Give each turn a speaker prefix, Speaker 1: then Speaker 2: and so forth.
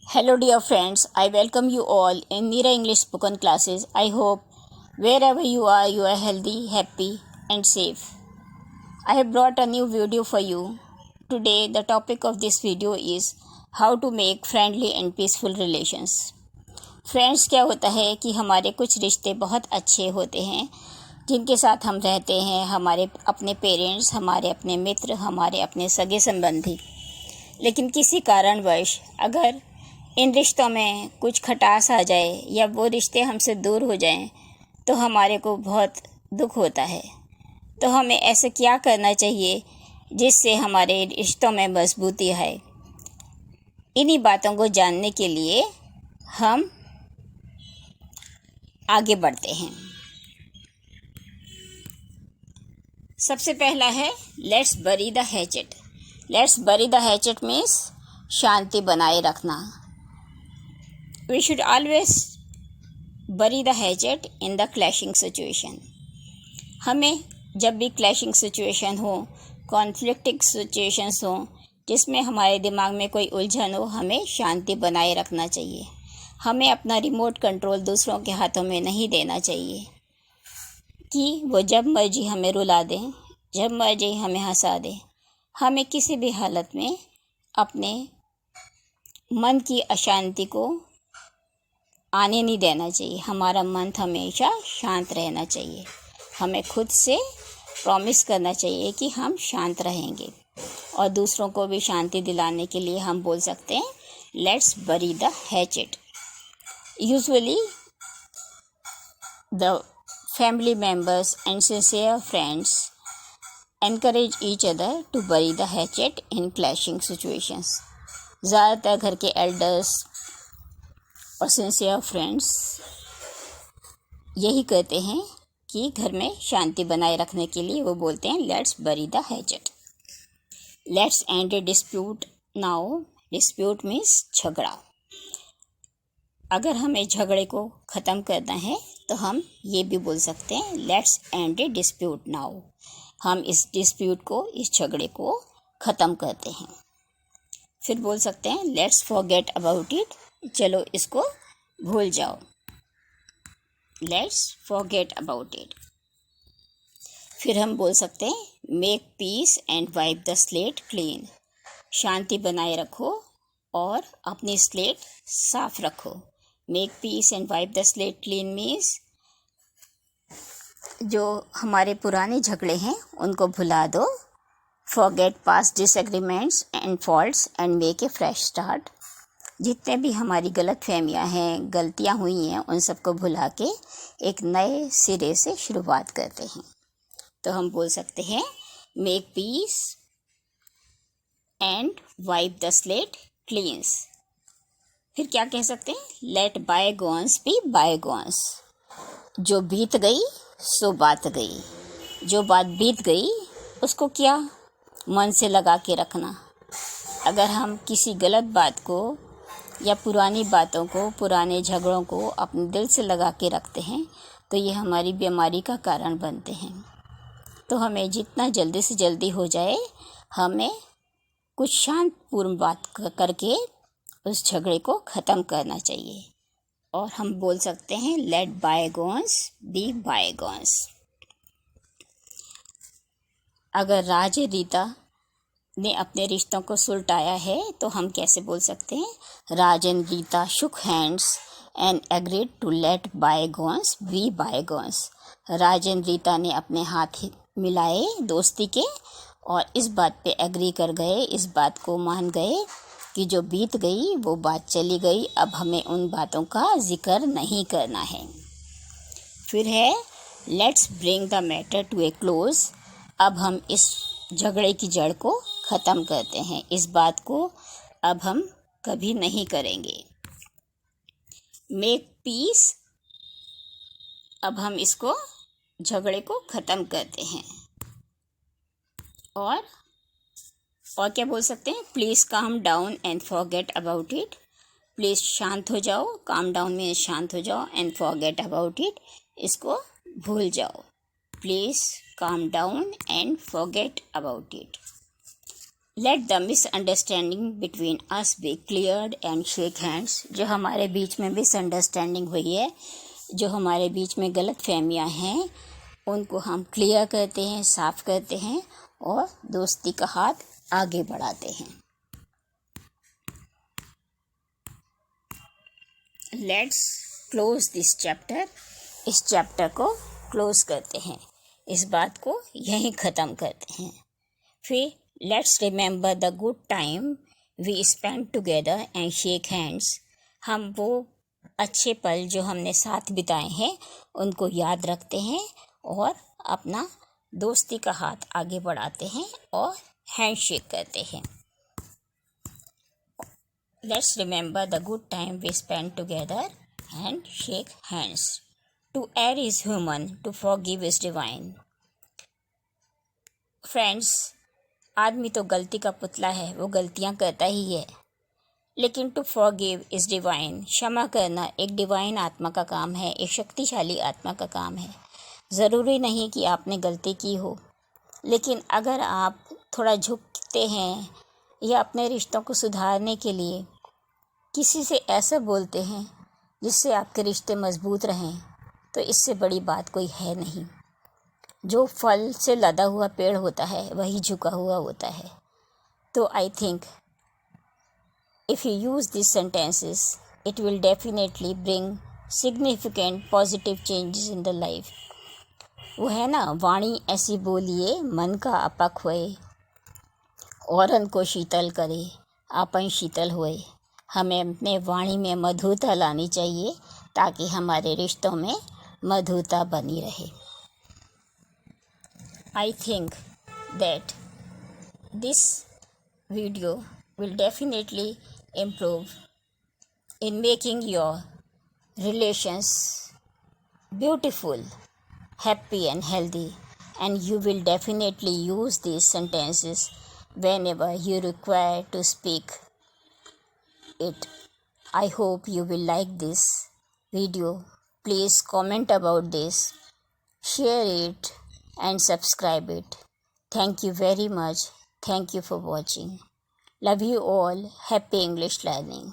Speaker 1: Hello, dear friends. I welcome you all in Mira English spoken classes. I hope wherever you are healthy, happy, and safe. I have brought a new video for you. Today, the topic of this video is how to make friendly and peaceful relations. Friends क्या होता है कि हमारे कुछ रिश्ते बहुत अच्छे होते हैं जिनके साथ हम रहते हैं, हमारे अपने पेरेंट्स, हमारे अपने मित्र, हमारे अपने सगे संबंधी। लेकिन किसी कारणवश अगर इन रिश्तों में कुछ खटास आ जाए या वो रिश्ते हमसे दूर हो जाएं तो हमारे को बहुत दुख होता है। तो हमें ऐसे क्या करना चाहिए जिससे हमारे रिश्तों में मजबूती आए। इन्हीं बातों को जानने के लिए हम आगे बढ़ते हैं। सबसे पहला है let's bury the hatchet. Let's bury the hatchet means शांति बनाए रखना। We should always bury the hatchet in the clashing situation. हमें जब भी क्लैशिंग सिचुएशन हो, कॉन्फ्लिक्टिंग सिचुएशंस हो, जिसमें हमारे दिमाग में कोई उलझन हो, हमें शांति बनाए रखना चाहिए। हमें अपना रिमोट कंट्रोल दूसरों के हाथों में नहीं देना चाहिए कि वो जब मर्जी हमें रुला दें, जब मर्जी हमें हंसा दें। हमें किसी भी हालत में अपने मन की अशांति को आने नहीं देना चाहिए। हमारा मन हमेशा शांत रहना चाहिए। हमें खुद से प्रॉमिस करना चाहिए कि हम शांत रहेंगे और दूसरों को भी शांति दिलाने के लिए हम बोल सकते हैं let's bury the hatchet. Usually the family members and sincere friends encourage each other to bury the hatchet in clashing situations. ज़्यादातर घर के एल्डर्स और सिंसियर फ्रेंड्स यही कहते हैं कि घर में शांति बनाए रखने के लिए वो बोलते हैं let's bury the hatchet. Let's end A dispute now. Dispute means झगड़ा। अगर हमें झगड़े को ख़त्म करना है तो हम ये भी बोल सकते हैं let's end A dispute now. हम इस डिस्प्यूट को, इस झगड़े को ख़त्म करते हैं। फिर बोल सकते हैं लेट्स फॉरगेट अबाउट इट। चलो इसको भूल जाओ। Let's forget about it. फिर हम बोल सकते हैं make peace and wipe the slate clean. शांति बनाए रखो और अपनी स्लेट साफ रखो। Make peace and wipe the slate clean means जो हमारे पुराने झगड़े हैं उनको भुला दो। Forget past disagreements and faults and make a fresh start. जितने भी हमारी गलतफहमियां हैं, गलतियां हुई हैं, उन सबको भुला के एक नए सिरे से शुरुआत करते हैं। तो हम बोल सकते हैं make peace and wipe the slate cleans. फिर क्या कह सकते हैं लेट बायगॉन्स बी बायगॉन्स। जो बीत गई सो बात गई। जो बात बीत गई उसको क्या मन से लगा के रखना। अगर हम किसी गलत बात को या पुरानी बातों को, पुराने झगड़ों को अपने दिल से लगा के रखते हैं तो ये हमारी बीमारी का कारण बनते हैं। तो हमें जितना जल्दी से जल्दी हो जाए हमें कुछ शांतपूर्ण बात करके उस झगड़े को ख़त्म करना चाहिए। और हम बोल सकते हैं लेट बायगॉन्स बी बायगॉन्स। अगर राज रीता ने अपने रिश्तों को सुलटाया है तो हम कैसे बोल सकते हैं Raj and Rita shook hands and agreed to let bygones be bygones. Raj and Rita ने अपने हाथ मिलाए दोस्ती के और इस बात पे एग्री कर गए, इस बात को मान गए कि जो बीत गई वो बात चली गई, अब हमें उन बातों का जिक्र नहीं करना है। फिर है let's bring the matter to a close. अब हम इस झगड़े की जड़ को ख़त्म करते हैं। इस बात को अब हम कभी नहीं करेंगे। Make peace. अब हम इसको झगड़े को ख़त्म करते हैं। और क्या बोल सकते हैं please calm down and forget about it. Please शांत हो जाओ। काम डाउन में शांत हो जाओ एंड फॉरगेट अबाउट इट, इसको भूल जाओ। Please calm down and forget about it. Let the misunderstanding between us be cleared and shake hands. जो हमारे बीच में मिसअंडरस्टैंडिंग हुई है, जो हमारे बीच में गलत फहमियाँ हैं, उनको हम क्लियर करते हैं, साफ करते हैं और दोस्ती का हाथ आगे बढ़ाते हैं। Let's close this chapter. इस चैप्टर को क्लोज करते हैं, इस बात को यहीं ख़त्म करते हैं। फिर let's remember the good time we spend together and shake hands. हम वो अच्छे पल जो हमने साथ बिताए हैं उनको याद रखते हैं और अपना दोस्ती का हाथ आगे बढ़ाते हैं और हैंड शेक करते हैं। Let's remember the good time we spend together and shake hands. To err is human, to forgive is divine. Friends, आदमी तो गलती का पुतला है, वो गलतियां करता ही है, लेकिन टू फॉरगिव इज़ डिवाइन। क्षमा करना एक डिवाइन आत्मा का काम है, एक शक्तिशाली आत्मा का काम है। ज़रूरी नहीं कि आपने गलती की हो, लेकिन अगर आप थोड़ा झुकते हैं या अपने रिश्तों को सुधारने के लिए किसी से ऐसा बोलते हैं जिससे आपके रिश्ते मजबूत रहें, तो इससे बड़ी बात कोई है नहीं। जो फल से लदा हुआ पेड़ होता है वही झुका हुआ होता है। तो I think if you use this sentences it will definitely bring significant positive changes in the life. वो है ना, वाणी ऐसी बोलिए मन का अपक होए, औरन को शीतल करे आपन शीतल होए। हमें अपने वाणी में मधुरता लानी चाहिए ताकि हमारे रिश्तों में मधुरता बनी रहे। I think that this video will definitely improve in making your relations beautiful, happy and healthy, and you will definitely use these sentences whenever you require to speak it. I hope you will like this video. Please comment about this, share it and subscribe it. Thank you very much. Thank you for watching. Love you all. Happy English learning.